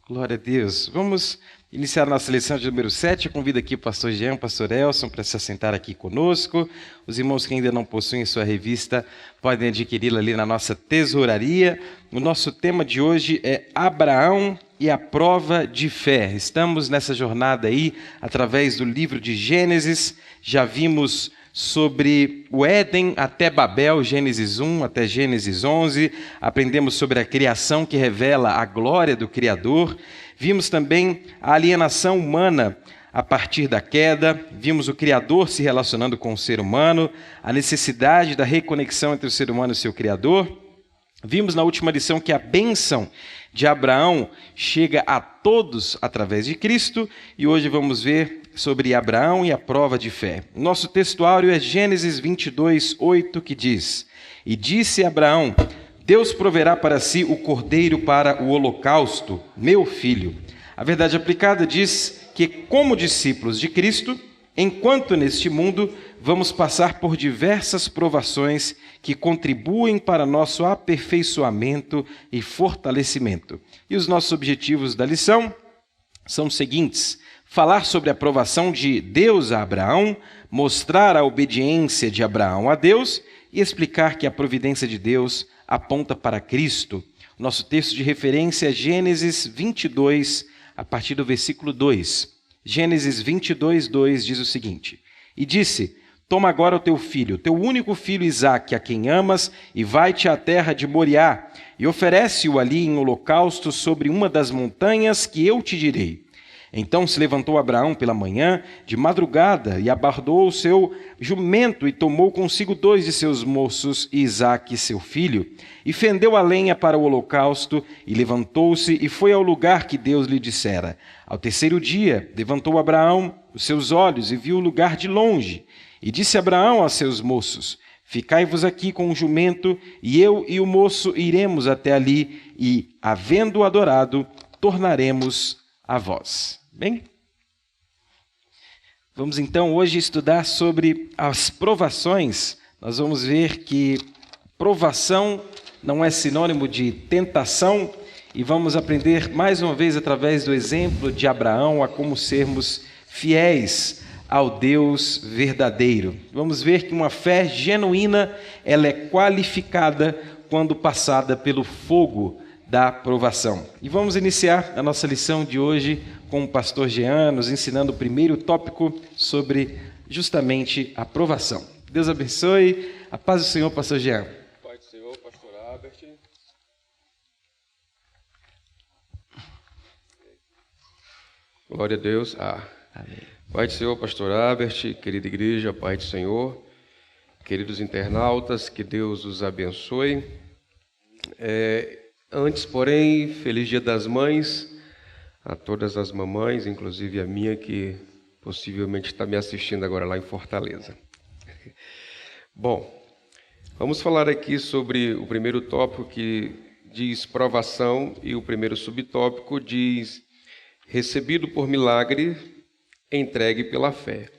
Glória a Deus. Vamos iniciar a nossa lição de número 7. Eu convido aqui o pastor Jean, o pastor Elson para se assentar aqui conosco. Os irmãos que ainda não possuem sua revista podem adquiri-la ali na nossa tesouraria. O nosso tema de hoje é Abraão e a prova de fé. Estamos nessa jornada aí através do livro de Gênesis. Já vimos sobre o Éden até Babel, Gênesis 1 até Gênesis 11. Aprendemos sobre a criação que revela a glória do Criador. Vimos também a alienação humana a partir da queda. Vimos o Criador se relacionando com o ser humano, a necessidade da reconexão entre o ser humano e o seu Criador. Vimos na última lição que a bênção de Abraão chega a todos através de Cristo, e hoje vamos ver sobre Abraão e a prova de fé. Nosso textuário é Gênesis 22, 8, que diz: E disse Abraão: Deus proverá para si o cordeiro para o holocausto, meu filho. A verdade aplicada diz que, como discípulos de Cristo, enquanto neste mundo, vamos passar por diversas provações que contribuem para nosso aperfeiçoamento e fortalecimento. E os nossos objetivos da lição são os seguintes: falar sobre a provação de Deus a Abraão, mostrar a obediência de Abraão a Deus e explicar que a providência de Deus aponta para Cristo. Nosso texto de referência é Gênesis 22, a partir do versículo 2. Gênesis 22, 2 diz o seguinte: E disse: Toma agora o teu filho, teu único filho Isaque, a quem amas, e vai-te à terra de Moriá, e oferece-o ali em holocausto sobre uma das montanhas que eu te direi. Então se levantou Abraão pela manhã, de madrugada, e abardou o seu jumento, e tomou consigo 2 de seus moços, e Isaque, seu filho, e fendeu a lenha para o holocausto, e levantou-se, e foi ao lugar que Deus lhe dissera. Ao terceiro dia, levantou Abraão os seus olhos, e viu o lugar de longe. E disse Abraão a seus moços: Ficai-vos aqui com o jumento, e eu e o moço iremos até ali, e, havendo-o adorado, tornaremos a vós. Bem? Vamos então hoje estudar sobre as provações. Nós vamos ver que provação não é sinônimo de tentação, e vamos aprender mais uma vez através do exemplo de Abraão a como sermos fiéis ao Deus verdadeiro. Vamos ver que uma fé genuína, ela é qualificada quando passada pelo fogo da provação. E vamos iniciar a nossa lição de hoje com o pastor Jean, nos ensinando o primeiro tópico sobre justamente a provação. Deus abençoe. A paz do Senhor, pastor Jean. Pai do Senhor, pastor Albert. Glória a Deus. Amém. Pai do Senhor, pastor Albert, querida igreja, Pai do Senhor, queridos internautas, que Deus os abençoe. Antes, porém, feliz Dia das Mães a todas as mamães, inclusive a minha, que possivelmente está me assistindo agora lá em Fortaleza. Bom, vamos falar aqui sobre o primeiro tópico, que diz provação, e o primeiro subtópico diz recebido por milagre, entregue pela fé.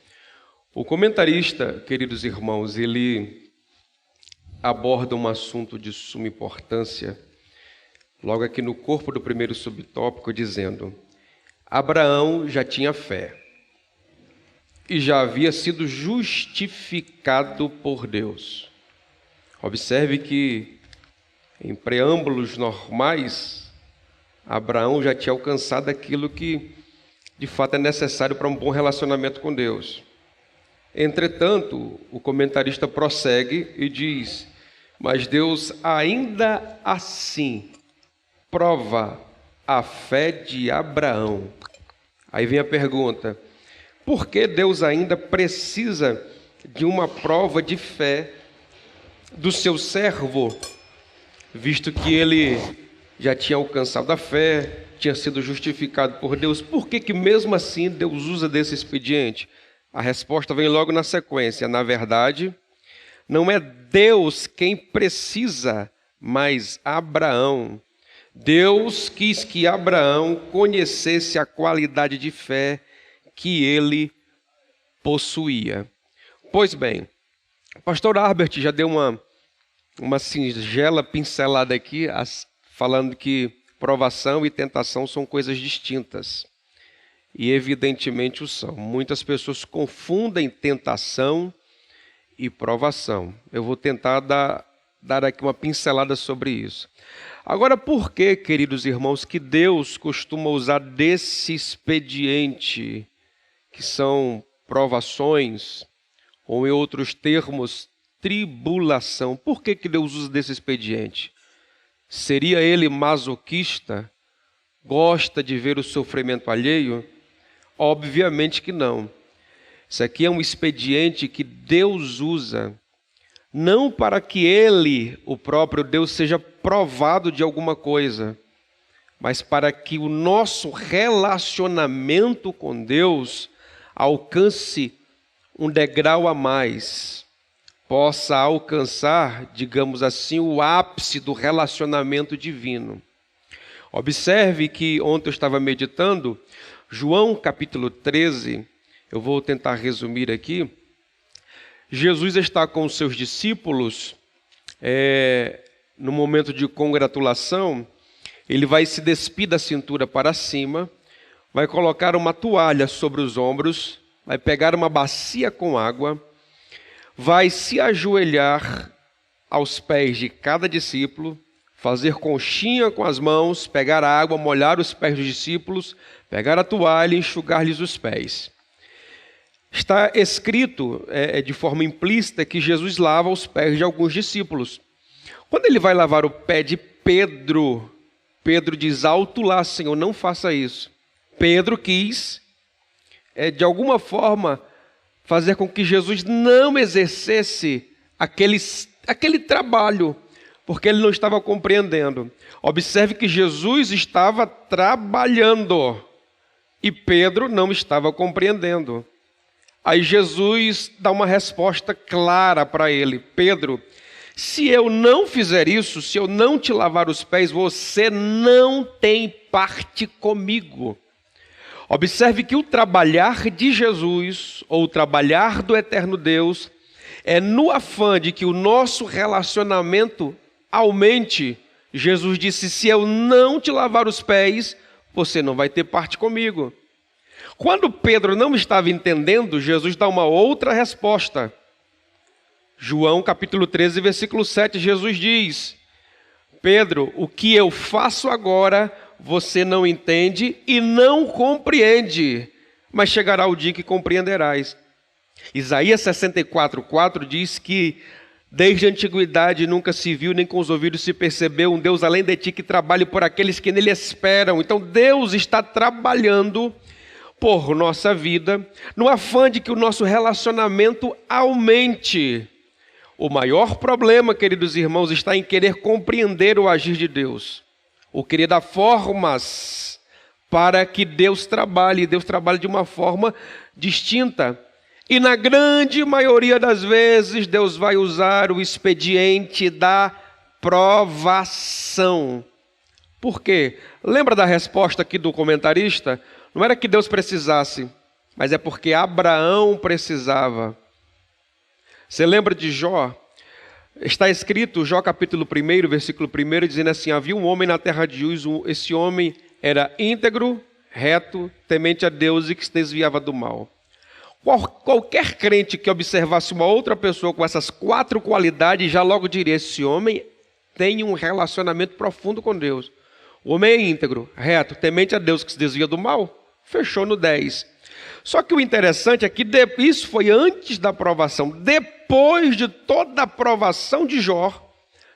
O comentarista, queridos irmãos, ele aborda um assunto de suma importância logo aqui no corpo do primeiro subtópico, dizendo: Abraão já tinha fé e já havia sido justificado por Deus. Observe que, em preâmbulos normais, Abraão já tinha alcançado aquilo que, de fato, é necessário para um bom relacionamento com Deus. Entretanto, o comentarista prossegue e diz: mas Deus ainda assim prova a fé de Abraão. Aí vem a pergunta: por que Deus ainda precisa de uma prova de fé do seu servo, visto que ele já tinha alcançado a fé, tinha sido justificado por Deus? Por que mesmo assim Deus usa desse expediente? A resposta vem logo na sequência. Na verdade, não é Deus quem precisa, mas Abraão. Deus quis que Abraão conhecesse a qualidade de fé que ele possuía. Pois bem, o pastor Albert já deu uma singela pincelada aqui, falando que provação e tentação são coisas distintas. E evidentemente o são. Muitas pessoas confundem tentação e provação. Eu vou tentar dar aqui uma pincelada sobre isso. Agora, por que, queridos irmãos, que Deus costuma usar desse expediente, que são provações, ou em outros termos, tribulação? Por que Deus usa desse expediente? Seria ele masoquista? Gosta de ver o sofrimento alheio? Obviamente que não. Isso aqui é um expediente que Deus usa, não para que ele, o próprio Deus, seja provado de alguma coisa, mas para que o nosso relacionamento com Deus alcance um degrau a mais, possa alcançar, digamos assim, o ápice do relacionamento divino. Observe que ontem eu estava meditando, João capítulo 13, eu vou tentar resumir aqui. Jesus está com os seus discípulos, no momento de congratulação, ele vai se despir da cintura para cima, vai colocar uma toalha sobre os ombros, vai pegar uma bacia com água, vai se ajoelhar aos pés de cada discípulo, fazer conchinha com as mãos, pegar a água, molhar os pés dos discípulos, pegar a toalha e enxugar-lhes os pés. Está escrito de forma implícita que Jesus lava os pés de alguns discípulos. Quando ele vai lavar o pé de Pedro, Pedro diz alto lá: Senhor, não faça isso. Pedro quis, de alguma forma, fazer com que Jesus não exercesse aquele trabalho, porque ele não estava compreendendo. Observe que Jesus estava trabalhando e Pedro não estava compreendendo. Aí Jesus dá uma resposta clara para ele: Pedro, se eu não fizer isso, se eu não te lavar os pés, você não tem parte comigo. Observe que o trabalhar de Jesus, ou o trabalhar do eterno Deus, é no afã de que o nosso relacionamento aumente. Jesus disse: se eu não te lavar os pés, você não vai ter parte comigo. Quando Pedro não estava entendendo, Jesus dá uma outra resposta. João capítulo 13, versículo 7, Jesus diz: Pedro, o que eu faço agora, você não entende e não compreende, mas chegará o dia que compreenderás. Isaías 64:4 diz que desde a antiguidade nunca se viu, nem com os ouvidos se percebeu um Deus além de ti que trabalhe por aqueles que nele esperam. Então Deus está trabalhando por nossa vida, no afã de que o nosso relacionamento aumente. O maior problema, queridos irmãos, está em querer compreender o agir de Deus, ou querer dar formas para que Deus trabalhe de uma forma distinta. E na grande maioria das vezes, Deus vai usar o expediente da provação. Por quê? Lembra da resposta aqui do comentarista? Não era que Deus precisasse, mas é porque Abraão precisava. Você lembra de Jó? Está escrito, Jó capítulo 1, versículo 1, dizendo assim: havia um homem na terra de Uz, esse homem era íntegro, reto, temente a Deus e que se desviava do mal. Qualquer crente que observasse uma outra pessoa com essas 4 qualidades, já logo diria: esse homem tem um relacionamento profundo com Deus. O homem é íntegro, reto, temente a Deus que se desvia do mal. Fechou no 10. Só que o interessante é que isso foi antes da provação. Depois de toda a provação de Jó,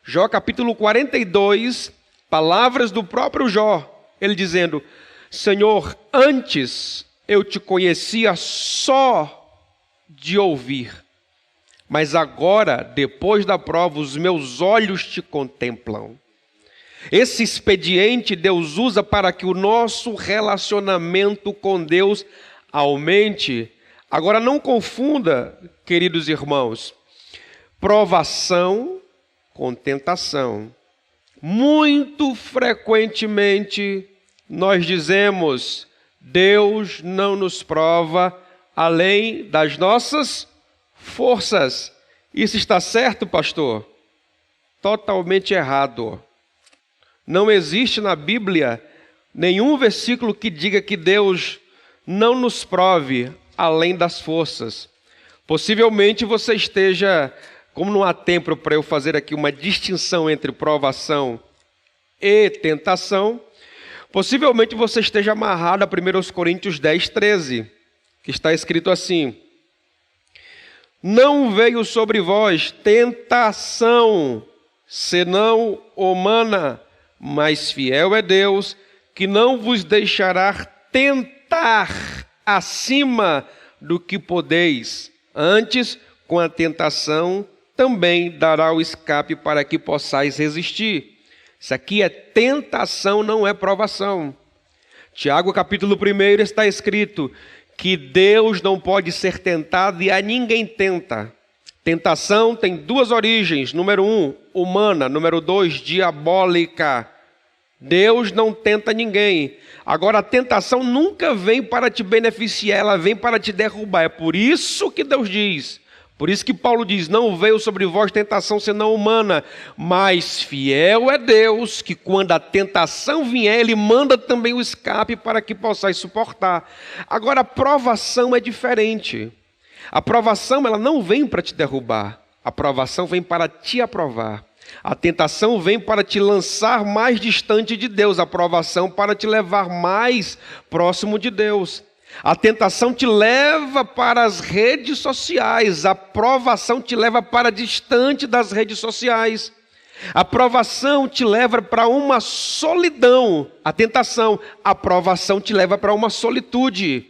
Jó capítulo 42, palavras do próprio Jó, ele dizendo: Senhor, antes eu te conhecia só de ouvir, mas agora, depois da prova, os meus olhos te contemplam. Esse expediente Deus usa para que o nosso relacionamento com Deus aumente. Agora não confunda, queridos irmãos, provação com tentação. Muito frequentemente nós dizemos: Deus não nos prova além das nossas forças. Isso está certo, pastor? Totalmente errado. Não existe na Bíblia nenhum versículo que diga que Deus não nos prove além das forças. Possivelmente você esteja, como não há tempo para eu fazer aqui uma distinção entre provação e tentação, possivelmente você esteja amarrado a 1 Coríntios 10, 13, que está escrito assim: não veio sobre vós tentação, senão humana, mas fiel é Deus, que não vos deixará tentar acima do que podeis. Antes, com a tentação, também dará o escape para que possais resistir. Isso aqui é tentação, não é provação. Tiago, capítulo 1, está escrito que Deus não pode ser tentado e a ninguém tenta. Tentação tem duas origens. Número 1, humana. Número 2, diabólica. Deus não tenta ninguém. Agora, a tentação nunca vem para te beneficiar, ela vem para te derrubar. É por isso que Deus diz, por isso que Paulo diz, não veio sobre vós tentação senão humana, mas fiel é Deus, que quando a tentação vier, Ele manda também o escape para que possais suportar. Agora, a provação é diferente. A provação, ela não vem para te derrubar, a provação vem para te aprovar. A tentação vem para te lançar mais distante de Deus, a provação para te levar mais próximo de Deus. A tentação te leva para as redes sociais, a provação te leva para distante das redes sociais. A provação te leva para uma solidão, a tentação, a provação te leva para uma solitude.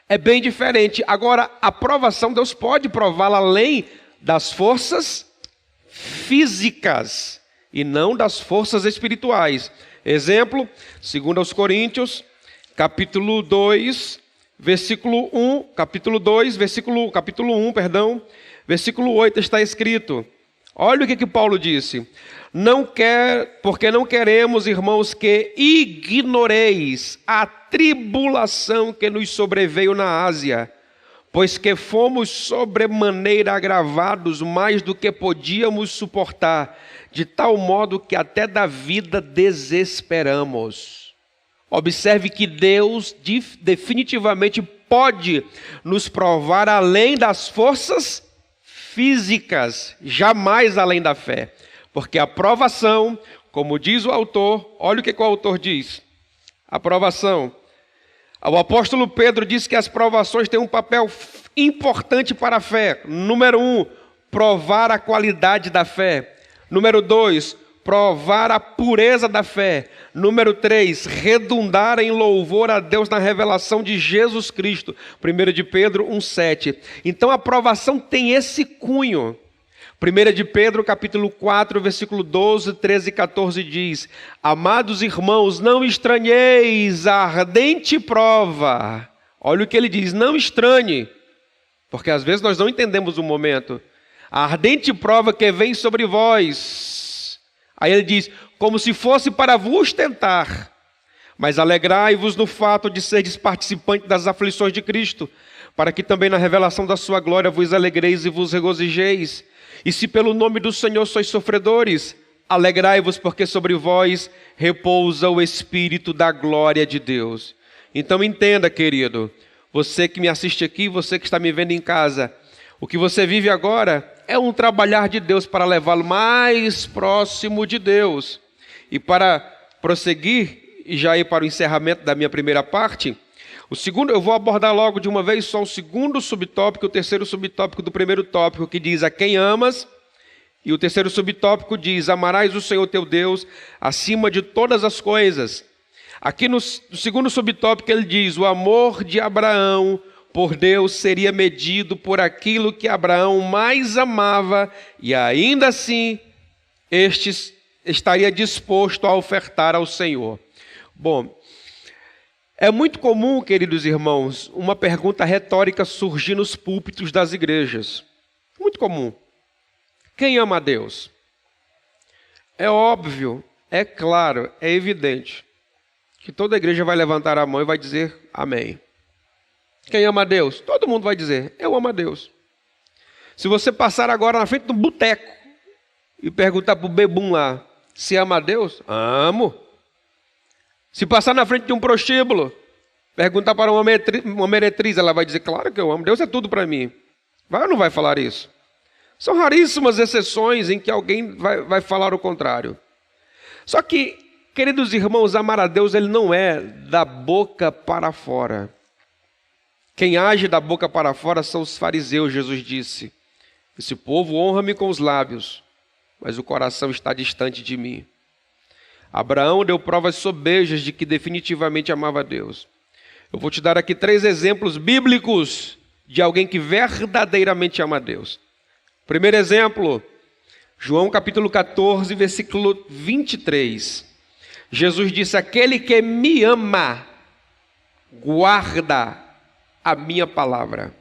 É bem diferente. Agora, a provação, Deus pode prová-la além das forças físicas e não das forças espirituais. Exemplo, 2 Coríntios, capítulo 2, versículo 1, capítulo 1, versículo 8 está escrito. Olha o que Paulo disse. Porque não queremos, irmãos, que ignoreis a tribulação que nos sobreveio na Ásia, pois que fomos sobremaneira agravados mais do que podíamos suportar, de tal modo que até da vida desesperamos. Observe que Deus definitivamente pode nos provar além das forças físicas, jamais além da fé. Porque a provação, como diz o autor, olha o que o autor diz. A provação. O apóstolo Pedro diz que as provações têm um papel importante para a fé. Número 1, provar a qualidade da fé. Número 2, provar a pureza da fé. Número 3, redundar em louvor a Deus na revelação de Jesus Cristo. 1 de Pedro 1,7. Então a provação tem esse cunho. 1 de Pedro, capítulo 4, versículo 12, 13 e 14 diz: amados irmãos, não estranheis a ardente prova. Olha o que ele diz, não estranhe, porque às vezes nós não entendemos o momento. A ardente prova que vem sobre vós. Aí ele diz, como se fosse para vos tentar, mas alegrai-vos no fato de seres participantes das aflições de Cristo, para que também na revelação da sua glória vos alegreis e vos regozijeis. E se pelo nome do Senhor sois sofredores, alegrai-vos, porque sobre vós repousa o Espírito da glória de Deus. Então entenda, querido, você que me assiste aqui, você que está me vendo em casa, o que você vive agora é um trabalhar de Deus para levá-lo mais próximo de Deus. E para prosseguir, e já ir para o encerramento da minha primeira parte, o segundo, eu vou abordar logo de uma vez só o segundo subtópico, o terceiro subtópico do primeiro tópico, que diz a quem amas, e o terceiro subtópico diz, amarás o Senhor teu Deus acima de todas as coisas. Aqui no segundo subtópico ele diz, o amor de Abraão por Deus seria medido por aquilo que Abraão mais amava, e ainda assim, este estaria disposto a ofertar ao Senhor. Bom, é muito comum, queridos irmãos, uma pergunta retórica surgir nos púlpitos das igrejas. Muito comum. Quem ama a Deus? É óbvio, é claro, é evidente que toda igreja vai levantar a mão e vai dizer amém. Quem ama a Deus? Todo mundo vai dizer, eu amo a Deus. Se você passar agora na frente do boteco e perguntar para o bebum lá, Você ama a Deus? Amo. Se passar na frente de um prostíbulo, perguntar para uma meretriz, ela vai dizer, claro que eu amo, Deus é tudo para mim. Vai ou não vai falar isso? São raríssimas exceções em que alguém vai falar o contrário. Só que, queridos irmãos, amar a Deus, ele não é da boca para fora. Quem age da boca para fora são os fariseus, Jesus disse. Esse povo honra-me com os lábios, mas o coração está distante de mim. Abraão deu provas sobejas de que definitivamente amava a Deus. Eu vou te dar aqui 3 exemplos bíblicos de alguém que verdadeiramente ama a Deus. Primeiro exemplo, João capítulo 14, versículo 23. Jesus disse, aquele que me ama, guarda a minha palavra.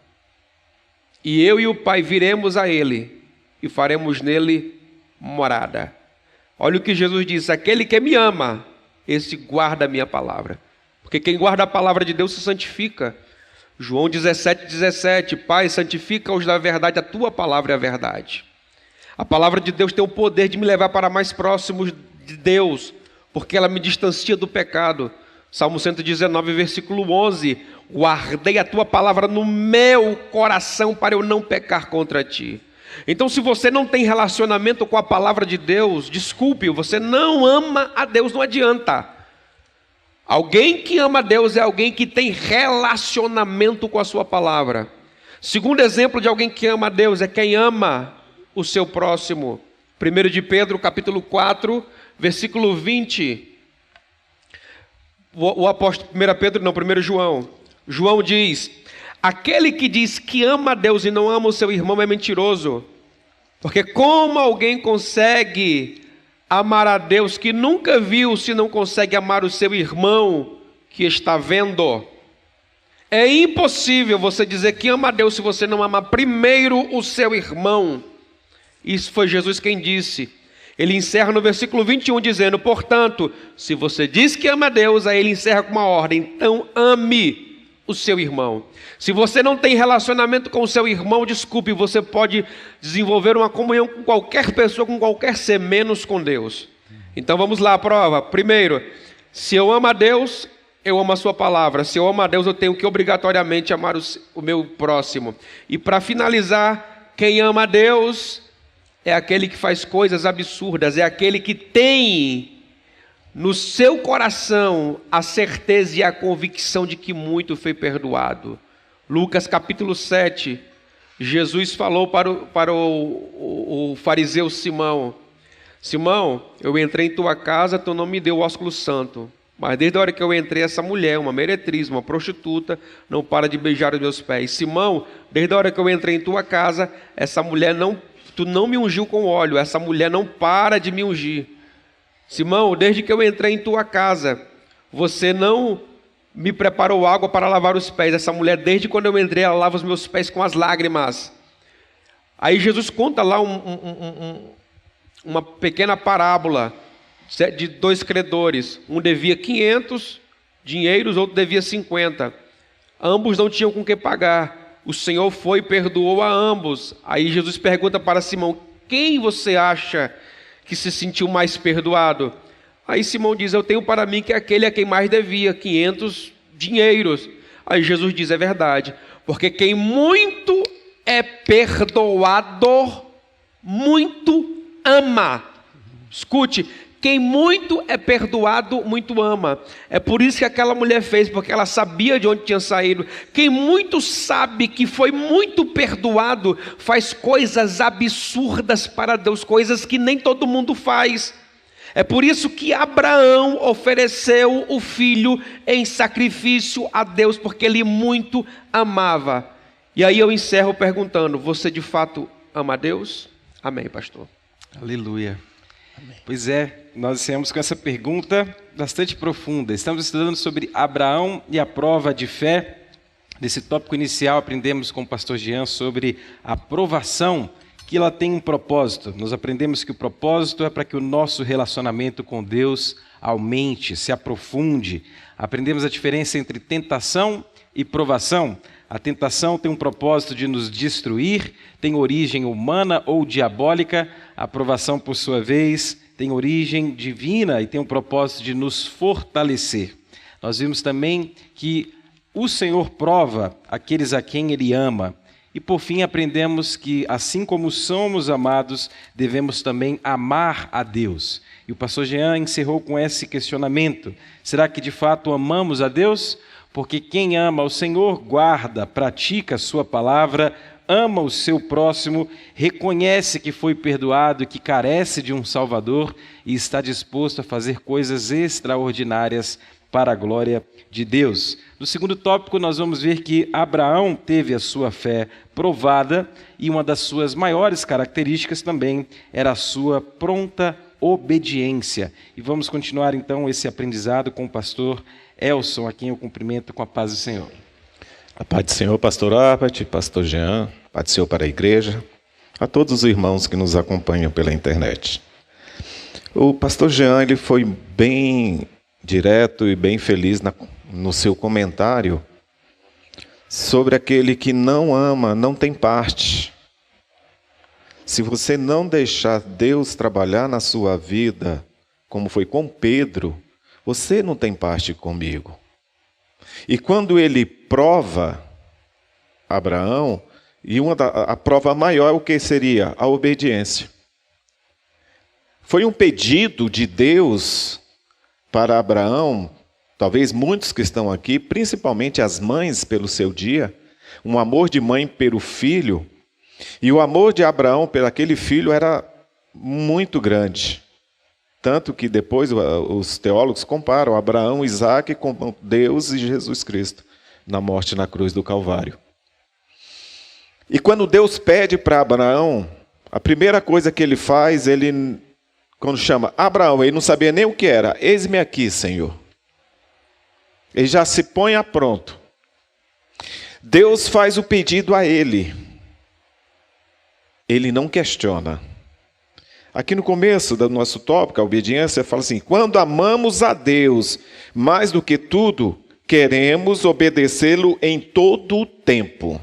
E eu e o Pai viremos a ele e faremos nele morada. Olha o que Jesus disse, aquele que me ama, esse guarda a minha palavra. Porque quem guarda a palavra de Deus se santifica. João 17:17, Pai, santifica-os da verdade, a tua palavra é a verdade. A palavra de Deus tem o poder de me levar para mais próximos de Deus, porque ela me distancia do pecado. Salmo 119, versículo 11, guardei a tua palavra no meu coração para eu não pecar contra ti. Então, se você não tem relacionamento com a palavra de Deus, desculpe, você não ama a Deus, não adianta. Alguém que ama a Deus é alguém que tem relacionamento com a sua palavra. Segundo exemplo de alguém que ama a Deus é quem ama o seu próximo. 1 de Pedro, capítulo 4, versículo 20. O apóstolo, 1 João. João diz, aquele que diz que ama a Deus e não ama o seu irmão é mentiroso. Porque como alguém consegue amar a Deus que nunca viu se não consegue amar o seu irmão que está vendo? É impossível você dizer que ama a Deus se você não ama primeiro o seu irmão. Isso foi Jesus quem disse. Ele encerra no versículo 21 dizendo, portanto, se você diz que ama a Deus, aí ele encerra com uma ordem, então ame o seu irmão. Se você não tem relacionamento com o seu irmão, desculpe, você pode desenvolver uma comunhão com qualquer pessoa, com qualquer ser, menos com Deus. Então vamos lá, a prova. Primeiro, se eu amo a Deus, eu amo a sua palavra. Se eu amo a Deus, eu tenho que obrigatoriamente amar o meu próximo. E para finalizar, quem ama a Deus é aquele que faz coisas absurdas, é aquele que tem no seu coração a certeza e a convicção de que muito foi perdoado. Lucas capítulo 7, Jesus falou para o fariseu Simão, Simão, eu entrei em tua casa, tu não me deu o ósculo santo, mas desde a hora que eu entrei, essa mulher, uma meretriz, uma prostituta, não para de beijar os meus pés. Simão, desde a hora que eu entrei em tua casa, essa mulher tu não me ungiu com óleo, essa mulher não para de me ungir. Simão, desde que eu entrei em tua casa, você não me preparou água para lavar os pés. Essa mulher, desde quando eu entrei, ela lava os meus pés com as lágrimas. Aí Jesus conta lá uma pequena parábola de 2 credores. Um devia 500 dinheiros, outro devia 50. Ambos não tinham com que pagar. O Senhor foi e perdoou a ambos. Aí Jesus pergunta para Simão, quem você acha que se sentiu mais perdoado? Aí Simão diz, eu tenho para mim que aquele a quem mais devia, 500 dinheiros. Aí Jesus diz, é verdade, porque quem muito é perdoado, muito ama. Escute, quem muito é perdoado, muito ama. É por isso que aquela mulher fez, porque ela sabia de onde tinha saído. Quem muito sabe que foi muito perdoado, faz coisas absurdas para Deus, coisas que nem todo mundo faz. É por isso que Abraão ofereceu o filho em sacrifício a Deus, porque ele muito amava. E aí eu encerro perguntando, você de fato ama a Deus? Amém, pastor. Aleluia. Pois é, nós iniciamos com essa pergunta bastante profunda. Estamos estudando sobre Abraão e a prova de fé. Nesse tópico inicial, aprendemos com o pastor Jean sobre a provação, que ela tem um propósito. Nós aprendemos que o propósito é para que o nosso relacionamento com Deus aumente, se aprofunde. Aprendemos a diferença entre tentação e provação. A tentação tem um propósito de nos destruir, tem origem humana ou diabólica. A provação, por sua vez, tem origem divina e tem o propósito de nos fortalecer. Nós vimos também que o Senhor prova aqueles a quem Ele ama. E por fim aprendemos que, assim como somos amados, devemos também amar a Deus. E o pastor Jean encerrou com esse questionamento: será que de fato amamos a Deus? Porque quem ama o Senhor guarda, pratica a sua palavra, ama o seu próximo, reconhece que foi perdoado e que carece de um Salvador e está disposto a fazer coisas extraordinárias para a glória de Deus. No segundo tópico, nós vamos ver que Abraão teve a sua fé provada e uma das suas maiores características também era a sua pronta obediência. E vamos continuar então esse aprendizado com o pastor Elson, a quem eu cumprimento com a paz do Senhor. A paz do Senhor, pastor Albert, pastor Jean, paz do Senhor para a igreja, a todos os irmãos que nos acompanham pela internet. O pastor Jean, ele foi bem direto e bem feliz no seu comentário sobre aquele que não ama, não tem parte. Se você não deixar Deus trabalhar na sua vida, como foi com Pedro, você não tem parte comigo. E quando ele prova Abraão, e a prova maior, o que seria? A obediência. Foi um pedido de Deus para Abraão, talvez muitos que estão aqui, principalmente as mães pelo seu dia, um amor de mãe pelo filho, e o amor de Abraão pelo aquele filho era muito grande. Tanto que depois os teólogos comparam Abraão, Isaque com Deus e Jesus Cristo, na morte na cruz do Calvário. E quando Deus pede para Abraão, a primeira coisa que ele faz, quando chama Abraão, ele não sabia nem o que era. Eis-me aqui, Senhor. Ele já se põe a pronto. Deus faz o pedido a ele. Ele não questiona. Aqui no começo do nosso tópico, a obediência, fala assim: quando amamos a Deus mais do que tudo, queremos obedecê-lo em todo o tempo.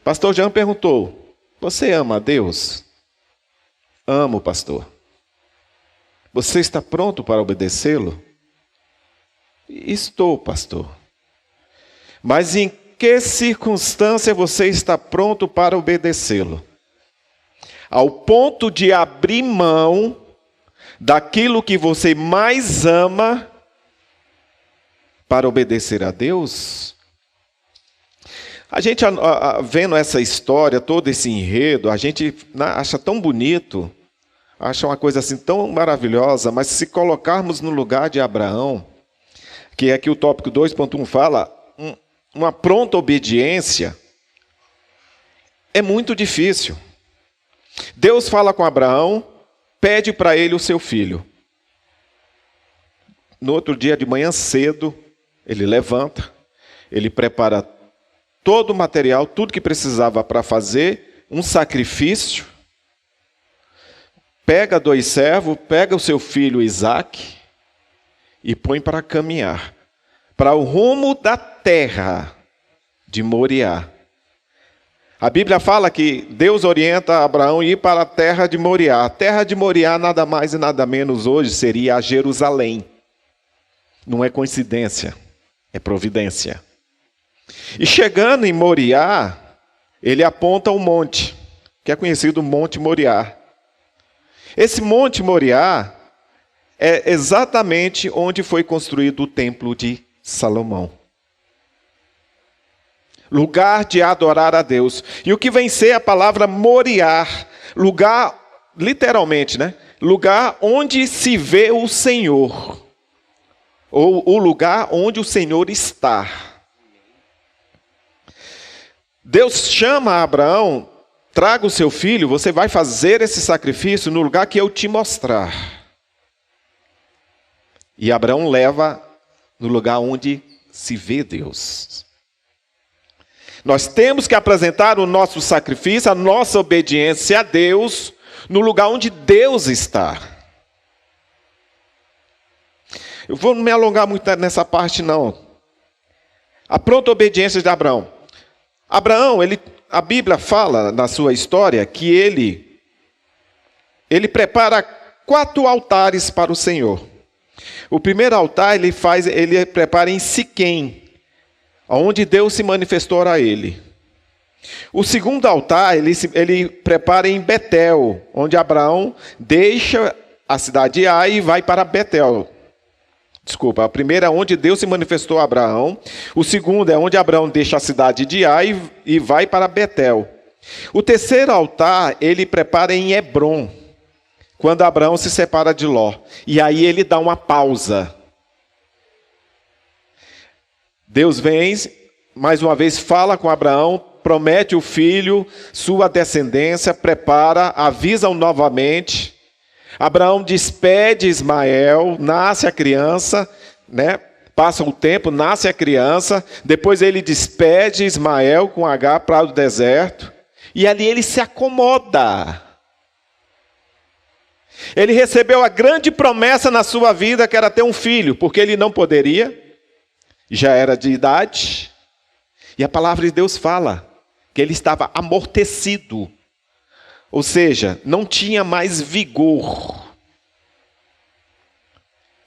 Pastor Jean perguntou: você ama a Deus? Amo, pastor. Você está pronto para obedecê-lo? Estou, pastor. Mas em que circunstância você está pronto para obedecê-lo? Ao ponto de abrir mão daquilo que você mais ama para obedecer a Deus? A gente, vendo essa história, todo esse enredo, a gente acha tão bonito, acha uma coisa assim tão maravilhosa, mas se colocarmos no lugar de Abraão, que é que o tópico 2.1 fala, uma pronta obediência, é muito difícil. Deus fala com Abraão, pede para ele o seu filho. No outro dia de manhã cedo, ele levanta, ele prepara todo o material, tudo que precisava para fazer um sacrifício, pega 2 servos, pega o seu filho Isaque e põe para caminhar para o rumo da terra de Moriá. A Bíblia fala que Deus orienta Abraão a ir para a terra de Moriá. A terra de Moriá, nada mais e nada menos hoje, seria a Jerusalém. Não é coincidência, é providência. E chegando em Moriá, ele aponta um monte, que é conhecido Monte Moriá. Esse Monte Moriá é exatamente onde foi construído o Templo de Salomão. Lugar de adorar a Deus. E o que vem ser a palavra Moriá, lugar, literalmente, né? Lugar onde se vê o Senhor. Ou o lugar onde o Senhor está. Deus chama Abraão, traga o seu filho, você vai fazer esse sacrifício no lugar que eu te mostrar. E Abraão leva no lugar onde se vê Deus. Nós temos que apresentar o nosso sacrifício, a nossa obediência a Deus, no lugar onde Deus está. Eu vou não me alongar muito nessa parte, não. A pronta obediência de Abraão. Abraão, a Bíblia fala na sua história que ele prepara 4 altares para o Senhor. O primeiro altar ele prepara em Siquém, onde Deus se manifestou a ele. O segundo altar ele prepara em Betel, onde Abraão deixa a cidade de Ai e vai para Betel. Desculpa, a primeira é onde Deus se manifestou a Abraão. O segundo é onde Abraão deixa a cidade de Ai e vai para Betel. O terceiro altar ele prepara em Hebrom, quando Abraão se separa de Ló. E aí ele dá uma pausa. Deus vem, mais uma vez fala com Abraão, promete o filho, sua descendência, prepara, avisa-o novamente. Abraão despede Ismael, nasce a criança, né? Passa o tempo, nasce a criança, depois ele despede Ismael com H para o deserto, e ali ele se acomoda. Ele recebeu a grande promessa na sua vida, que era ter um filho, porque ele não poderia, já era de idade, e a palavra de Deus fala que ele estava amortecido, ou seja, não tinha mais vigor.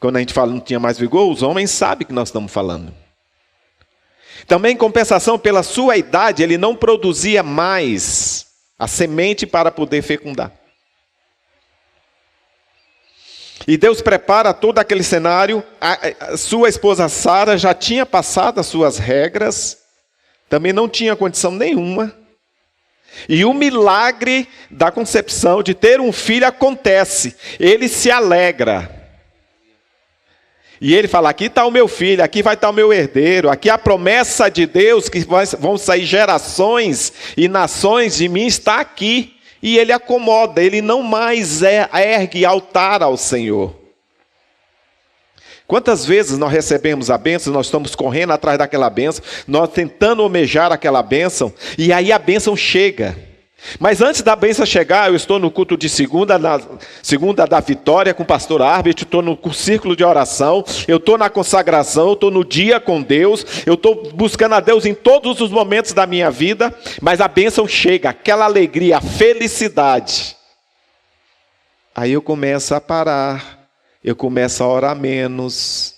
Quando a gente fala não tinha mais vigor, os homens sabem que nós estamos falando. Também, em compensação, pela sua idade, ele não produzia mais a semente para poder fecundar. E Deus prepara todo aquele cenário. A sua esposa Sara já tinha passado as suas regras, também não tinha condição nenhuma. E o milagre da concepção, de ter um filho, acontece. Ele se alegra. E ele fala, aqui está o meu filho, aqui vai estar o meu herdeiro, aqui a promessa de Deus, que vão sair gerações e nações de mim, está aqui. E ele acomoda, ele não mais ergue altar ao Senhor. Quantas vezes nós recebemos a bênção, nós estamos correndo atrás daquela bênção, nós tentando almejar aquela bênção, e aí a bênção chega. Mas antes da bênção chegar, eu estou no culto de segunda da vitória com o pastor Arbit, estou no círculo de oração, eu estou na consagração, eu estou no dia com Deus, eu estou buscando a Deus em todos os momentos da minha vida, mas a bênção chega, aquela alegria, a felicidade. Aí eu começo a parar, eu começo a orar menos,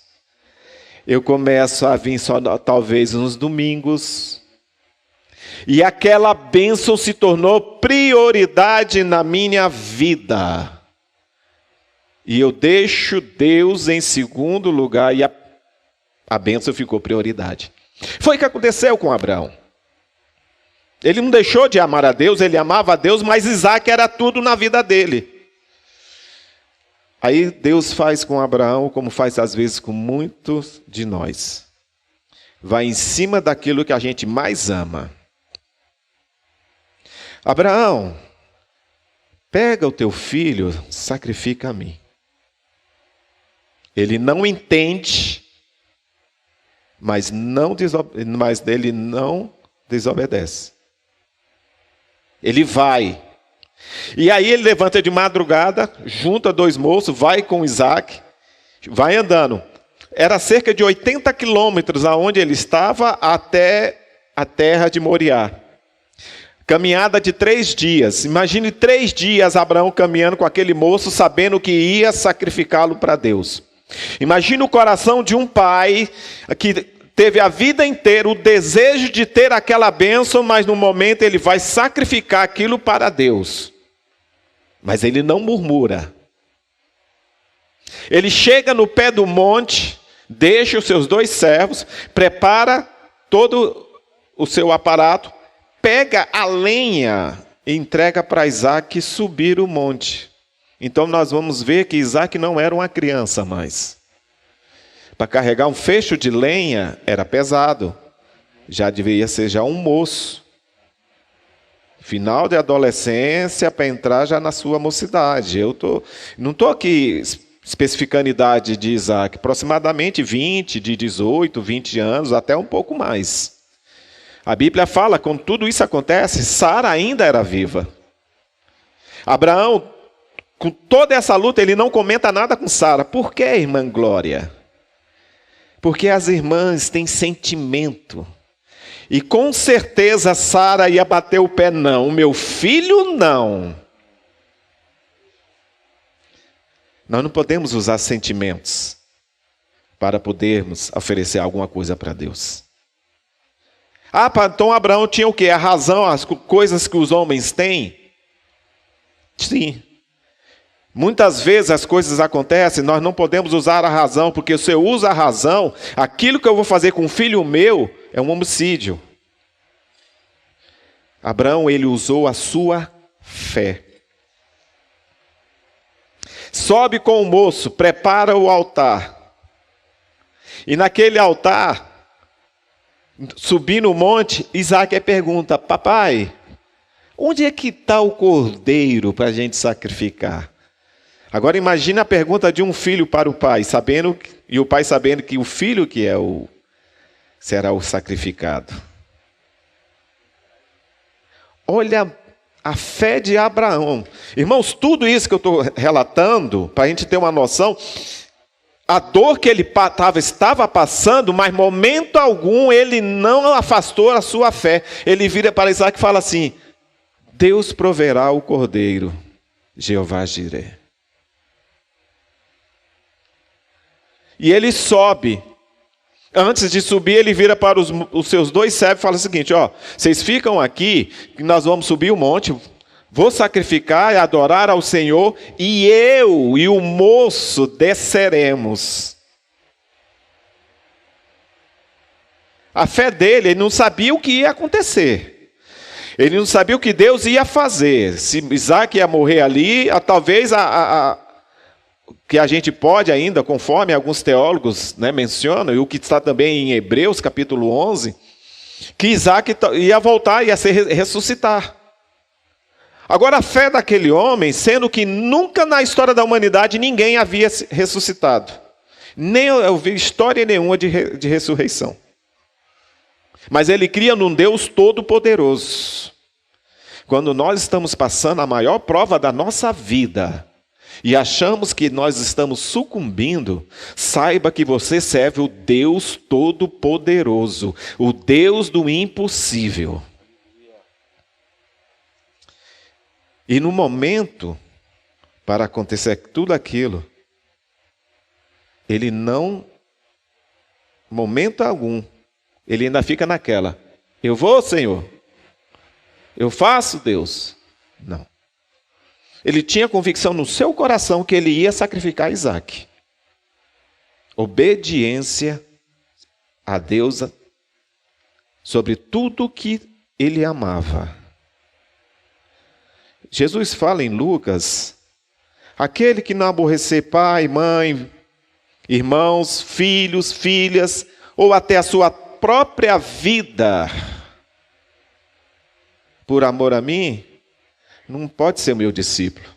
eu começo a vir só talvez nos domingos, e aquela bênção se tornou prioridade na minha vida. E eu deixo Deus em segundo lugar e a bênção ficou prioridade. Foi o que aconteceu com Abraão. Ele não deixou de amar a Deus, ele amava a Deus, mas Isaac era tudo na vida dele. Aí Deus faz com Abraão como faz às vezes com muitos de nós. Vai em cima daquilo que a gente mais ama. Abraão, pega o teu filho, sacrifica a mim. Ele não entende, mas ele não desobedece. Ele vai. E aí ele levanta de madrugada, junta 2 moços, vai com Isaac, vai andando. Era cerca de 80 quilômetros aonde ele estava até a terra de Moriá. Caminhada de 3 dias. Imagine 3 dias Abraão caminhando com aquele moço, sabendo que ia sacrificá-lo para Deus. Imagine o coração de um pai que teve a vida inteira o desejo de ter aquela bênção, mas no momento ele vai sacrificar aquilo para Deus. Mas ele não murmura. Ele chega no pé do monte, deixa os seus 2 servos, prepara todo o seu aparato, pega a lenha e entrega para Isaac subir o monte. Então nós vamos ver que Isaac não era uma criança mais. Para carregar um fecho de lenha era pesado. Já deveria ser já um moço. Final de adolescência para entrar já na sua mocidade. Não estou aqui especificando a idade de Isaac. Aproximadamente 20, de 18, 20 anos, até um pouco mais. A Bíblia fala, quando tudo isso acontece, Sara ainda era viva. Abraão, com toda essa luta, ele não comenta nada com Sara. Por que, irmã Glória? Porque as irmãs têm sentimento. E com certeza Sara ia bater o pé, não. Meu filho, não. Nós não podemos usar sentimentos para podermos oferecer alguma coisa para Deus. Então Abraão tinha o quê? A razão, as coisas que os homens têm? Sim. Muitas vezes as coisas acontecem, nós não podemos usar a razão, porque se eu uso a razão, aquilo que eu vou fazer com um filho meu é um homicídio. Abraão, ele usou a sua fé. Sobe com o moço, prepara o altar. E naquele altar, subindo o monte, Isaac pergunta: papai, onde é que está o cordeiro para a gente sacrificar? Agora imagine a pergunta de um filho para o pai, e o pai sabendo que o filho que será o sacrificado. Olha a fé de Abraão. Irmãos, tudo isso que eu estou relatando, para a gente ter uma noção, a dor que ele estava passando, mas momento algum ele não afastou a sua fé. Ele vira para Isaac e fala assim: Deus proverá o cordeiro, Jeová Jiré. E ele sobe. Antes de subir, ele vira para os seus 2 servos e fala o seguinte: vocês ficam aqui, que nós vamos subir o monte, vou sacrificar e adorar ao Senhor, e eu e o moço desceremos. A fé dele, ele não sabia o que ia acontecer. Ele não sabia o que Deus ia fazer. Se Isaac ia morrer ali, talvez que a gente pode ainda, conforme alguns teólogos mencionam, e o que está também em Hebreus capítulo 11, que Isaac ia voltar, ia se ressuscitar. Agora a fé daquele homem, sendo que nunca na história da humanidade ninguém havia ressuscitado. Nem eu vi história nenhuma de ressurreição. Mas ele cria num Deus todo-poderoso. Quando nós estamos passando a maior prova da nossa vida, e achamos que nós estamos sucumbindo, saiba que você serve o Deus Todo-Poderoso, o Deus do impossível. E no momento, para acontecer tudo aquilo, ele não, momento algum, ele ainda fica naquela: eu vou, Senhor? Eu faço, Deus? Não. Ele tinha convicção no seu coração que ele ia sacrificar Isaac. Obediência a Deus sobre tudo que ele amava. Jesus fala em Lucas: aquele que não aborrecer pai, mãe, irmãos, filhos, filhas, ou até a sua própria vida, por amor a mim, não pode ser meu discípulo.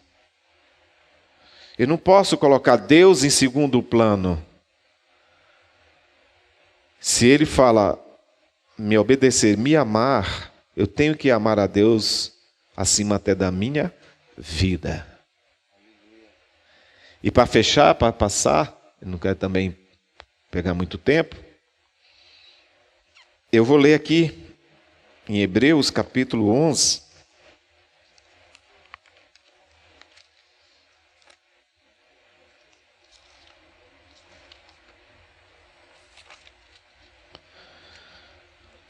Eu não posso colocar Deus em segundo plano. Se ele fala me obedecer, me amar, eu tenho que amar a Deus acima até da minha vida. E para fechar, para passar, eu não quero também pegar muito tempo, eu vou ler aqui em Hebreus capítulo 11,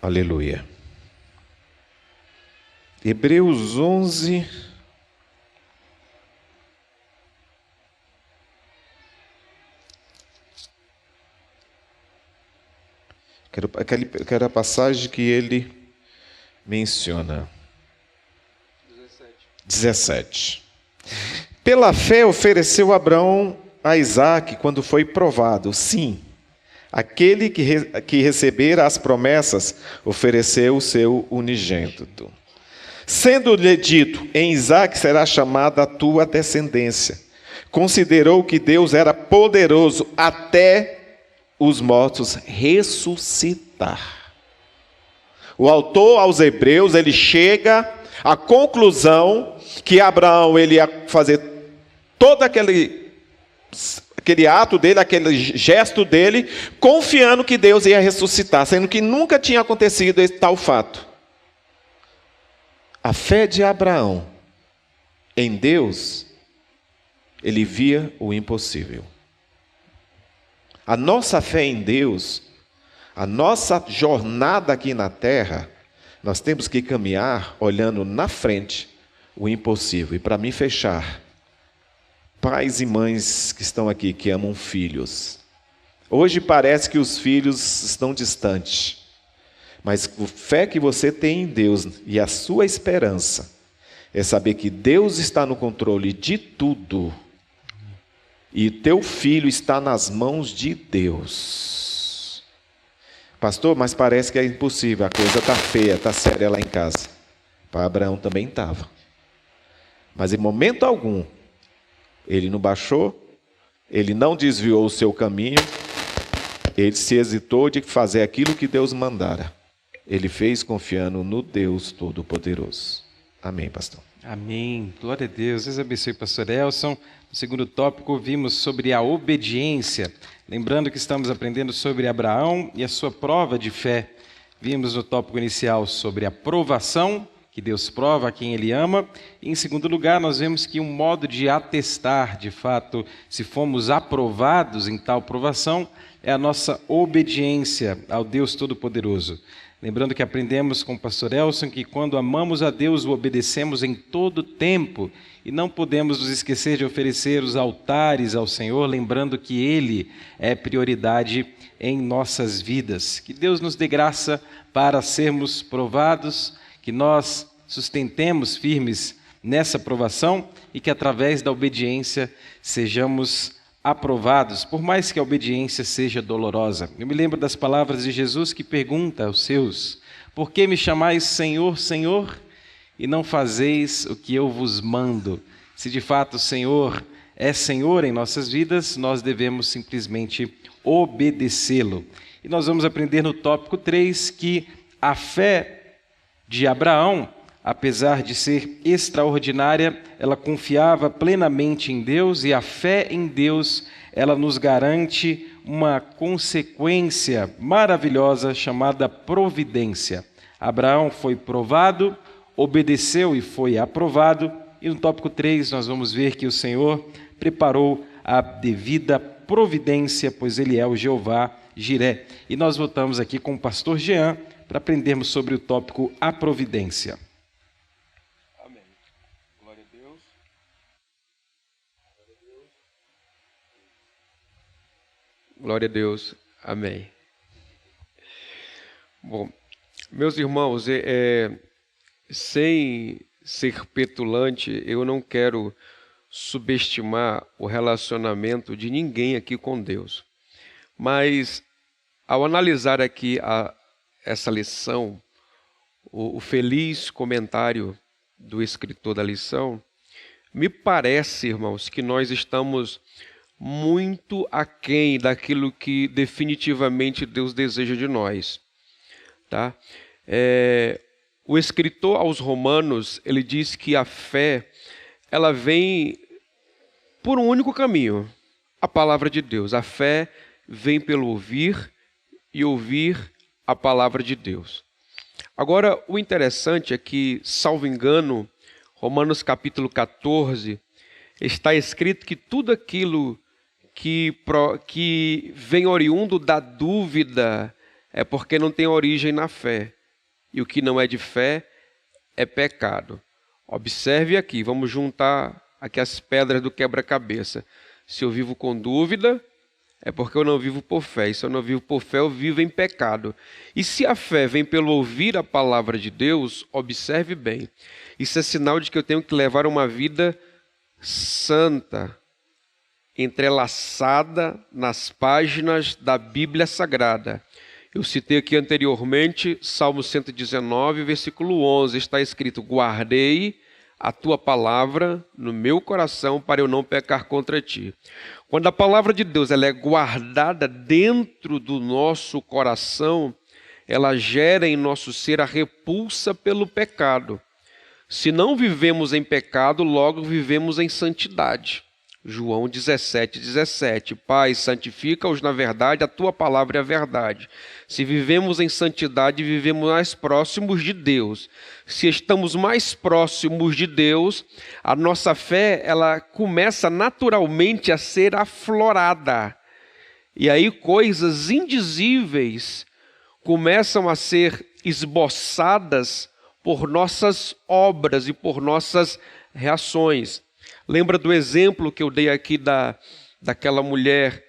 aleluia. Hebreus 11, quero a passagem que ele menciona. 17. Pela fé ofereceu Abraão a Isaque quando foi provado. Sim, aquele que recebera as promessas ofereceu o seu unigênito. Sendo-lhe dito: em Isaque será chamada a tua descendência. Considerou que Deus era poderoso até os mortos ressuscitar. O autor aos Hebreus, ele chega à conclusão que Abraão ele ia fazer todo aquele ato dele, aquele gesto dele, confiando que Deus ia ressuscitar, sendo que nunca tinha acontecido esse tal fato. A fé de Abraão em Deus ele via o impossível. A nossa fé em Deus, a nossa jornada aqui na terra, nós temos que caminhar olhando na frente o impossível. E para mim fechar, pais e mães que estão aqui, que amam filhos. Hoje parece que os filhos estão distantes, mas a fé que você tem em Deus e a sua esperança é saber que Deus está no controle de tudo e teu filho está nas mãos de Deus. Pastor, mas parece que é impossível, a coisa está feia, está séria lá em casa. Para Abraão também estava. Mas em momento algum, ele não baixou, ele não desviou o seu caminho, ele se hesitou de fazer aquilo que Deus mandara. Ele fez confiando no Deus Todo-Poderoso. Amém, pastor. Amém. Glória a Deus. Deus abençoe, pastor Elson. No segundo tópico, vimos sobre a obediência. Lembrando que estamos aprendendo sobre Abraão e a sua prova de fé. Vimos no tópico inicial sobre a provação, que Deus prova a quem Ele ama. E, em segundo lugar, nós vemos que um modo de atestar, de fato, se fomos aprovados em tal provação, é a nossa obediência ao Deus Todo-Poderoso. Lembrando que aprendemos com o pastor Elson que quando amamos a Deus, o obedecemos em todo tempo e não podemos nos esquecer de oferecer os altares ao Senhor, lembrando que Ele é prioridade em nossas vidas. Que Deus nos dê graça para sermos provados, que nós sustentemos firmes nessa provação e que através da obediência sejamos aprovados, por mais que a obediência seja dolorosa. Eu me lembro das palavras de Jesus que pergunta aos seus: por que me chamais Senhor, Senhor, e não fazeis o que eu vos mando? Se de fato o Senhor é Senhor em nossas vidas, nós devemos simplesmente obedecê-lo. E nós vamos aprender no tópico 3 que a fé de Abraão, apesar de ser extraordinária, ela confiava plenamente em Deus e a fé em Deus, ela nos garante uma consequência maravilhosa chamada providência. Abraão foi provado, obedeceu e foi aprovado. E no tópico 3 nós vamos ver que o Senhor preparou a devida providência, pois Ele é o Jeová Jiré. E nós voltamos aqui com o pastor Jean para aprendermos sobre o tópico a providência. Glória a Deus. Amém. Bom, meus irmãos, sem ser petulante, eu não quero subestimar o relacionamento de ninguém aqui com Deus. Mas, ao analisar aqui essa lição, o feliz comentário do escritor da lição, me parece, irmãos, que nós estamos muito aquém daquilo que definitivamente Deus deseja de nós. Tá? O escritor aos Romanos, ele diz que a fé, ela vem por um único caminho, a palavra de Deus. A fé vem pelo ouvir e ouvir a palavra de Deus. Agora, o interessante é que, salvo engano, Romanos capítulo 14, está escrito que tudo aquilo que vem oriundo da dúvida é porque não tem origem na fé. E o que não é de fé é pecado. Observe aqui, vamos juntar aqui as pedras do quebra-cabeça. Se eu vivo com dúvida, é porque eu não vivo por fé. E se eu não vivo por fé, eu vivo em pecado. E se a fé vem pelo ouvir a palavra de Deus, observe bem. Isso é sinal de que eu tenho que levar uma vida santa, entrelaçada nas páginas da Bíblia Sagrada. Eu citei aqui anteriormente, Salmo 119, versículo 11, está escrito: guardei a tua palavra no meu coração para eu não pecar contra ti. Quando a palavra de Deus ela é guardada dentro do nosso coração, ela gera em nosso ser a repulsa pelo pecado. Se não vivemos em pecado, logo vivemos em santidade. João 17:17. Pai, santifica-os na verdade, a tua palavra é a verdade. Se vivemos em santidade, vivemos mais próximos de Deus. Se estamos mais próximos de Deus, a nossa fé, ela começa naturalmente a ser aflorada. E aí coisas indizíveis começam a ser esboçadas por nossas obras e por nossas reações. Lembra do exemplo que eu dei aqui daquela mulher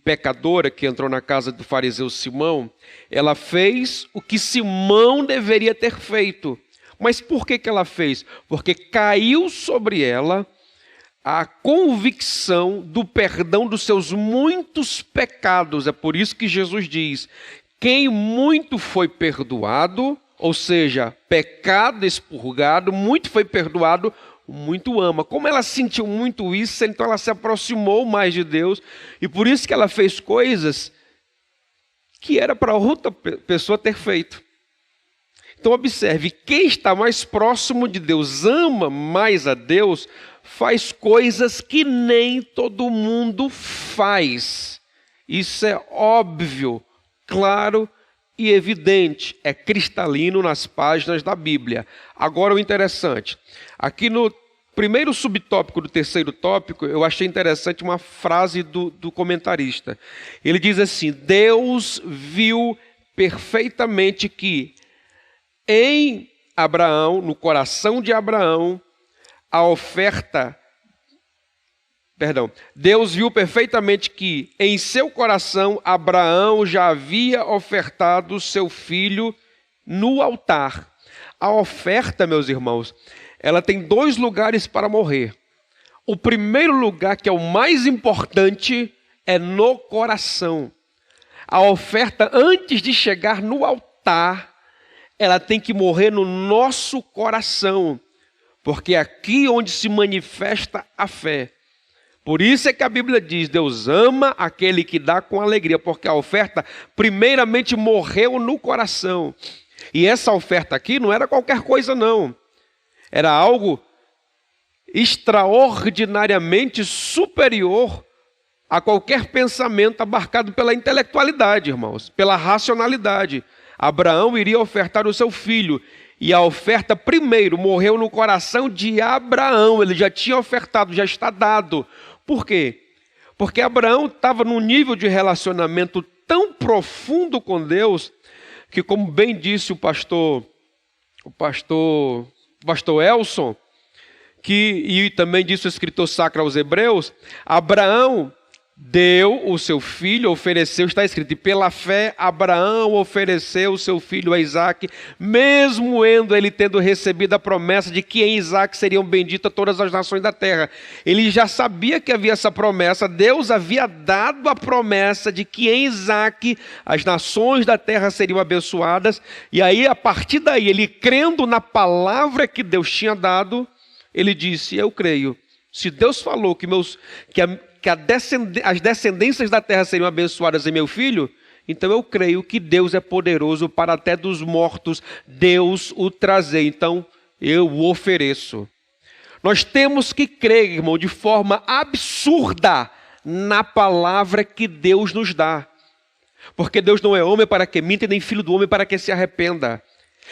pecadora que entrou na casa do fariseu Simão? Ela fez o que Simão deveria ter feito. Mas por que ela fez? Porque caiu sobre ela a convicção do perdão dos seus muitos pecados. É por isso que Jesus diz: quem muito foi perdoado, ou seja, pecado expurgado, muito foi perdoado, muito ama. Como ela sentiu muito isso, então ela se aproximou mais de Deus, e por isso que ela fez coisas que era para outra pessoa ter feito. Então observe, quem está mais próximo de Deus, ama mais a Deus, faz coisas que nem todo mundo faz. Isso é óbvio, claro e evidente, é cristalino nas páginas da Bíblia. Agora o interessante, aqui no primeiro subtópico do terceiro tópico, eu achei interessante uma frase do comentarista. Ele diz assim: Deus viu perfeitamente que em Abraão, no coração de Abraão, Deus viu perfeitamente que em seu coração Abraão já havia ofertado seu filho no altar. A oferta, meus irmãos, ela tem 2 lugares para morrer. O primeiro lugar, que é o mais importante, é no coração. A oferta, antes de chegar no altar, ela tem que morrer no nosso coração, porque é aqui onde se manifesta a fé. Por isso é que a Bíblia diz: Deus ama aquele que dá com alegria, porque a oferta primeiramente morreu no coração. E essa oferta aqui não era qualquer coisa não, era algo extraordinariamente superior a qualquer pensamento abarcado pela intelectualidade, irmãos, pela racionalidade. Abraão iria ofertar o seu filho, e a oferta primeiro morreu no coração de Abraão. Ele já tinha ofertado, já está dado. Por quê? Porque Abraão estava num nível de relacionamento tão profundo com Deus, que, como bem disse o pastor Elson, e também disse o escritor sacro aos Hebreus, Abraão deu o seu filho, ofereceu, está escrito, e pela fé Abraão ofereceu o seu filho a Isaque, mesmo ele tendo recebido a promessa de que em Isaque seriam benditas todas as nações da terra. Ele já sabia que havia essa promessa, Deus havia dado a promessa de que em Isaque as nações da terra seriam abençoadas, e aí a partir daí, ele crendo na palavra que Deus tinha dado, ele disse: eu creio, se Deus falou que as descendências da terra seriam abençoadas em meu filho, então eu creio que Deus é poderoso para até dos mortos Deus o trazer, então eu o ofereço. Nós temos que crer, irmão, de forma absurda na palavra que Deus nos dá, porque Deus não é homem para que minta, nem filho do homem para que se arrependa.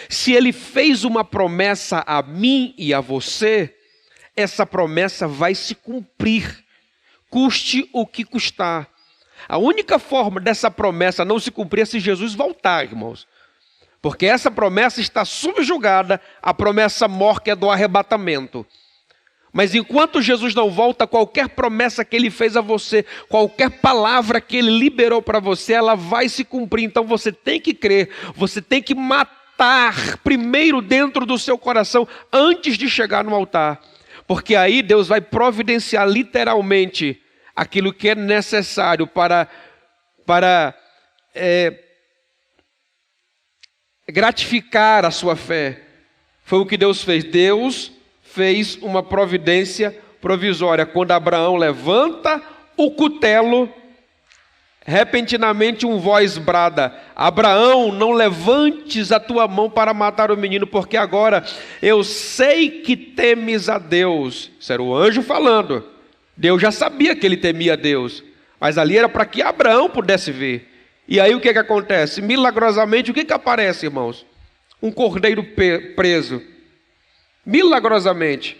Se Ele fez uma promessa a mim e a você, essa promessa vai se cumprir, custe o que custar. A única forma dessa promessa não se cumprir é se Jesus voltar, irmãos. Porque essa promessa está subjugada à promessa maior, que é do arrebatamento. Mas enquanto Jesus não volta, qualquer promessa que Ele fez a você, qualquer palavra que Ele liberou para você, ela vai se cumprir. Então você tem que crer, você tem que matar primeiro dentro do seu coração, antes de chegar no altar. Porque aí Deus vai providenciar literalmente aquilo que é necessário para gratificar a sua fé. Foi o que Deus fez. Deus fez uma providência provisória. Quando Abraão levanta o cutelo, repentinamente uma voz brada: Abraão, não levantes a tua mão para matar o menino, porque agora eu sei que temes a Deus. Isso era o anjo falando. Deus já sabia que ele temia a Deus, mas ali era para que Abraão pudesse ver. E aí o que acontece? Milagrosamente, o que aparece, irmãos? Um cordeiro preso. Milagrosamente.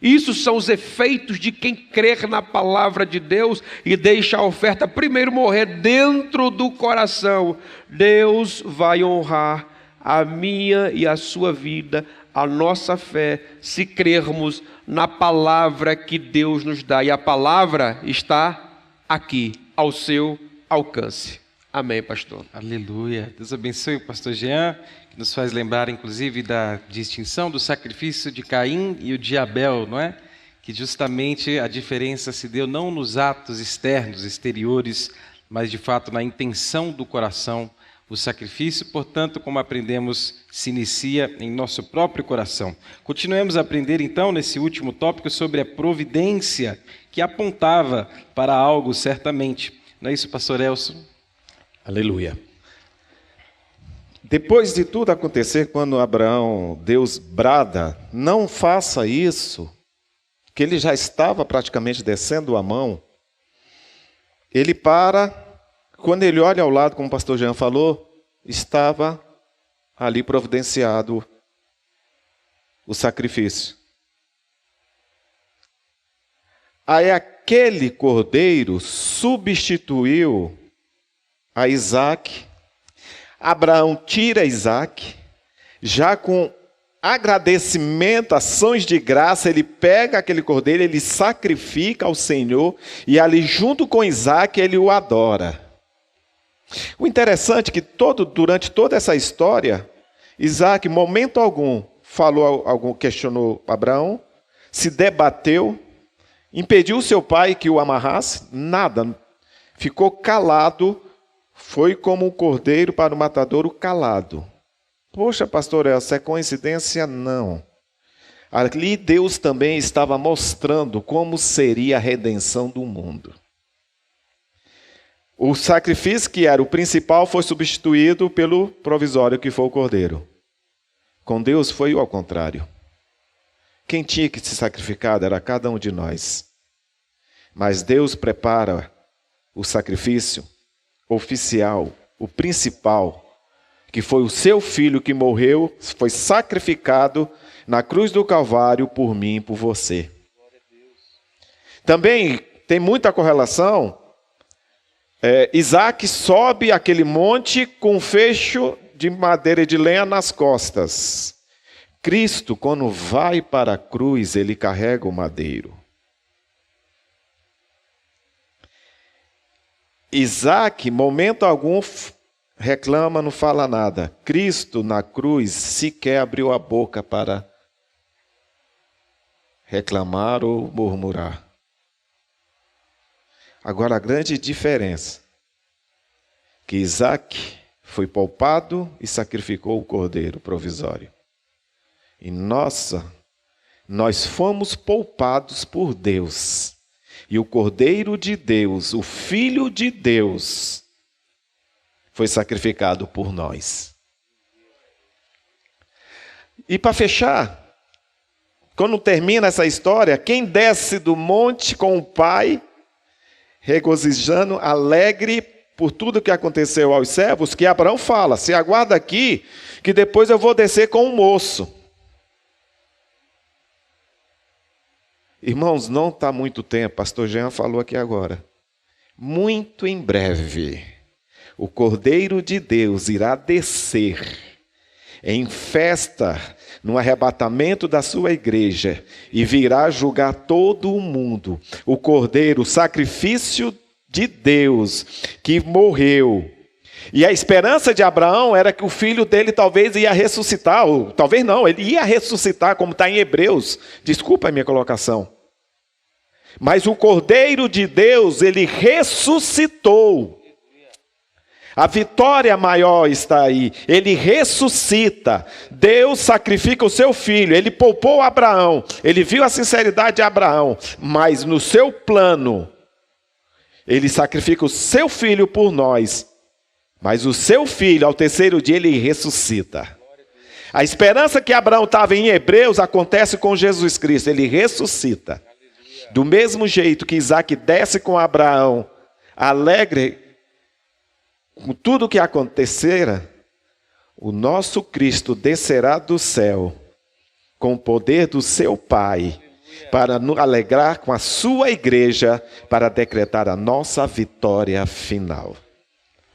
Isso são os efeitos de quem crer na palavra de Deus e deixa a oferta primeiro morrer dentro do coração. Deus vai honrar a minha e a sua vida, a nossa fé, se crermos na palavra que Deus nos dá. E a palavra está aqui, ao seu alcance. Amém, pastor. Aleluia. Deus abençoe o pastor Jean, que nos faz lembrar, inclusive, da distinção do sacrifício de Caim e o de Abel, não é? Que justamente a diferença se deu não nos atos externos, exteriores, mas de fato na intenção do coração. O sacrifício, portanto, como aprendemos, se inicia em nosso próprio coração. Continuemos a aprender, então, nesse último tópico sobre a providência que apontava para algo, certamente. Não é isso, pastor Elson? Aleluia. Depois de tudo acontecer, quando Abraão, Deus brada, não faça isso, que ele já estava praticamente descendo a mão, ele para. Quando ele olha ao lado, como o pastor Jean falou, estava ali providenciado o sacrifício. Aí aquele cordeiro substituiu a Isaac. Abraão tira Isaac, já com agradecimento, ações de graça, ele pega aquele cordeiro, ele sacrifica ao Senhor, e ali junto com Isaac ele o adora. O interessante é que durante toda essa história, Isaac, em momento algum, questionou Abraão, se debateu, impediu seu pai que o amarrasse, nada, ficou calado, foi como um cordeiro para o matadouro calado. Poxa, pastor, essa é coincidência? Não. Ali Deus também estava mostrando como seria a redenção do mundo. O sacrifício, que era o principal, foi substituído pelo provisório, que foi o cordeiro. Com Deus foi ao contrário. Quem tinha que se sacrificar era cada um de nós. Mas Deus prepara o sacrifício oficial, o principal, que foi o seu filho que morreu, foi sacrificado na cruz do Calvário por mim e por você. Também tem muita correlação. Isaac sobe aquele monte com um fecho de madeira e de lenha nas costas. Cristo, quando vai para a cruz, ele carrega o madeiro. Isaac, momento algum, reclama, não fala nada. Cristo, na cruz, sequer abriu a boca para reclamar ou murmurar. Agora, a grande diferença, que Isaac foi poupado e sacrificou o cordeiro provisório. E nós fomos poupados por Deus. E o cordeiro de Deus, o Filho de Deus, foi sacrificado por nós. E para fechar, quando termina essa história, quem desce do monte com o Pai, regozijando, alegre por tudo que aconteceu aos servos, que Abraão fala, se aguarda aqui, que depois eu vou descer com um moço. Irmãos, não está muito tempo, pastor Jean falou aqui agora. Muito em breve, o Cordeiro de Deus irá descer em festa, no arrebatamento da sua igreja, e virá julgar todo o mundo. O Cordeiro, o sacrifício de Deus, que morreu. E a esperança de Abraão era que o filho dele talvez ia ressuscitar, ou talvez não, ele ia ressuscitar, como está em Hebreus. Desculpa a minha colocação. Mas o Cordeiro de Deus, ele ressuscitou. A vitória maior está aí. Ele ressuscita. Deus sacrifica o seu filho. Ele poupou Abraão. Ele viu a sinceridade de Abraão. Mas no seu plano, ele sacrifica o seu filho por nós. Mas o seu filho, ao terceiro dia, ele ressuscita. A esperança que Abraão estava em Hebreus acontece com Jesus Cristo. Ele ressuscita. Do mesmo jeito que Isaac desce com Abraão, alegre com tudo o que acontecera, o nosso Cristo descerá do céu com o poder do seu Pai, para nos alegrar com a sua igreja, para decretar a nossa vitória final.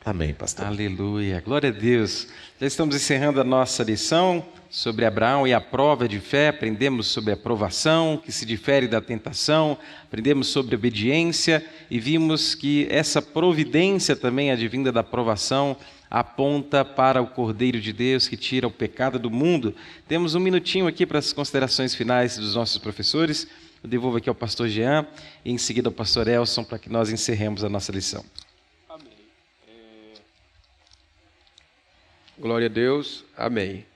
Amém, pastor. Aleluia, glória a Deus. Já estamos encerrando a nossa lição sobre Abraão e a prova de fé. Aprendemos sobre a provação, que se difere da tentação. Aprendemos sobre obediência e vimos que essa providência também advinda da provação aponta para o Cordeiro de Deus que tira o pecado do mundo. Temos um minutinho aqui para as considerações finais dos nossos professores. Eu devolvo aqui ao pastor Jean e em seguida ao pastor Elson para que nós encerremos a nossa lição. Glória a Deus, amém.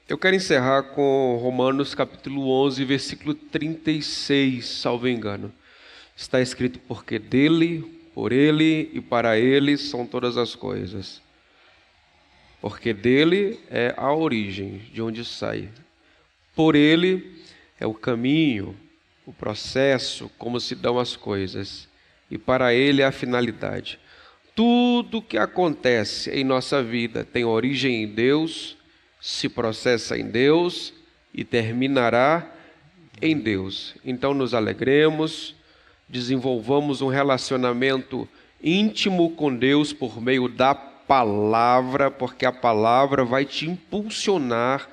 Eu quero encerrar com Romanos capítulo 11, versículo 36, salvo engano. Está escrito: porque dele, por ele e para ele são todas as coisas. Porque dele é a origem, de onde sai. Por ele é o caminho, o processo, como se dão as coisas. E para ele é a finalidade. Tudo que acontece em nossa vida tem origem em Deus, se processa em Deus e terminará em Deus. Então nos alegremos, desenvolvamos um relacionamento íntimo com Deus por meio da palavra, porque a palavra vai te impulsionar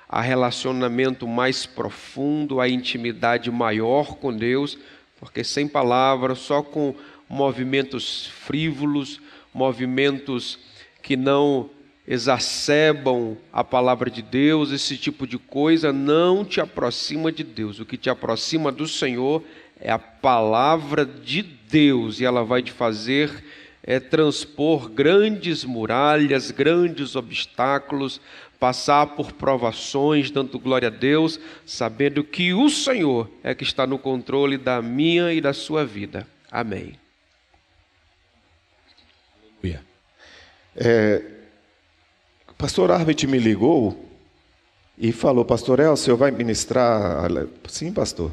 a relacionamento mais profundo, a intimidade maior com Deus, porque sem palavra, só com movimentos frívolos, movimentos que não exacerbam a palavra de Deus, esse tipo de coisa não te aproxima de Deus. O que te aproxima do Senhor é a palavra de Deus, e ela vai te fazer transpor grandes muralhas, grandes obstáculos, passar por provações, dando glória a Deus, sabendo que o Senhor é que está no controle da minha e da sua vida. Amém. O pastor Arbet me ligou e falou: pastor El, o senhor vai ministrar? Sim, pastor.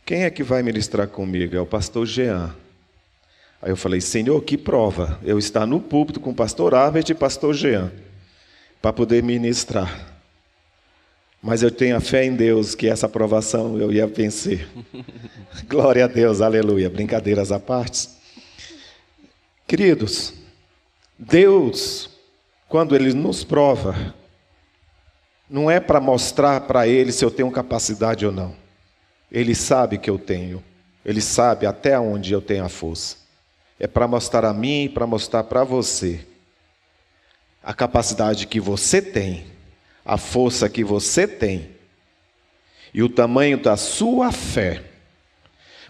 Quem é que vai ministrar comigo? É o pastor Jean. Aí eu falei: Senhor, que prova eu estar no púlpito com o pastor Arbet e pastor Jean, para poder ministrar. Mas eu tenho a fé em Deus que essa provação eu ia vencer. Glória a Deus, aleluia. Brincadeiras à parte. Queridos, Deus, quando Ele nos prova, não é para mostrar para Ele se eu tenho capacidade ou não. Ele sabe que eu tenho. Ele sabe até onde eu tenho a força. É para mostrar a mim e para mostrar para você a capacidade que você tem, a força que você tem e o tamanho da sua fé.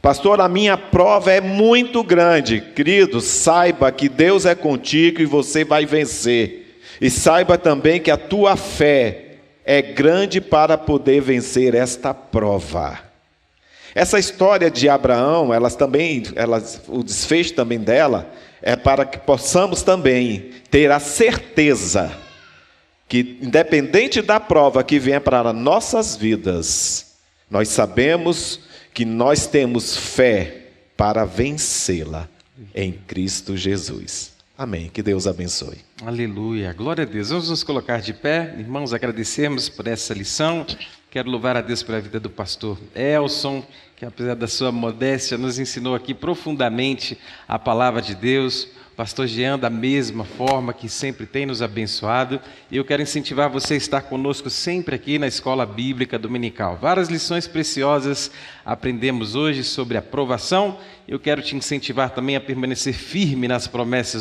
Pastor, a minha prova é muito grande. Querido, saiba que Deus é contigo e você vai vencer. E saiba também que a tua fé é grande para poder vencer esta prova. Essa história de Abraão, o desfecho também dela é para que possamos também ter a certeza que, independente da prova que venha para nossas vidas, nós sabemos que nós temos fé para vencê-la em Cristo Jesus. Amém. Que Deus abençoe. Aleluia. Glória a Deus. Vamos nos colocar de pé. Irmãos, agradecermos por essa lição. Quero louvar a Deus pela vida do pastor Elson, que apesar da sua modéstia, nos ensinou aqui profundamente a palavra de Deus. Pastor Jean, da mesma forma que sempre tem nos abençoado. E eu quero incentivar você a estar conosco sempre aqui na Escola Bíblica Dominical. Várias lições preciosas aprendemos hoje sobre a provação. Eu quero te incentivar também a permanecer firme nas promessas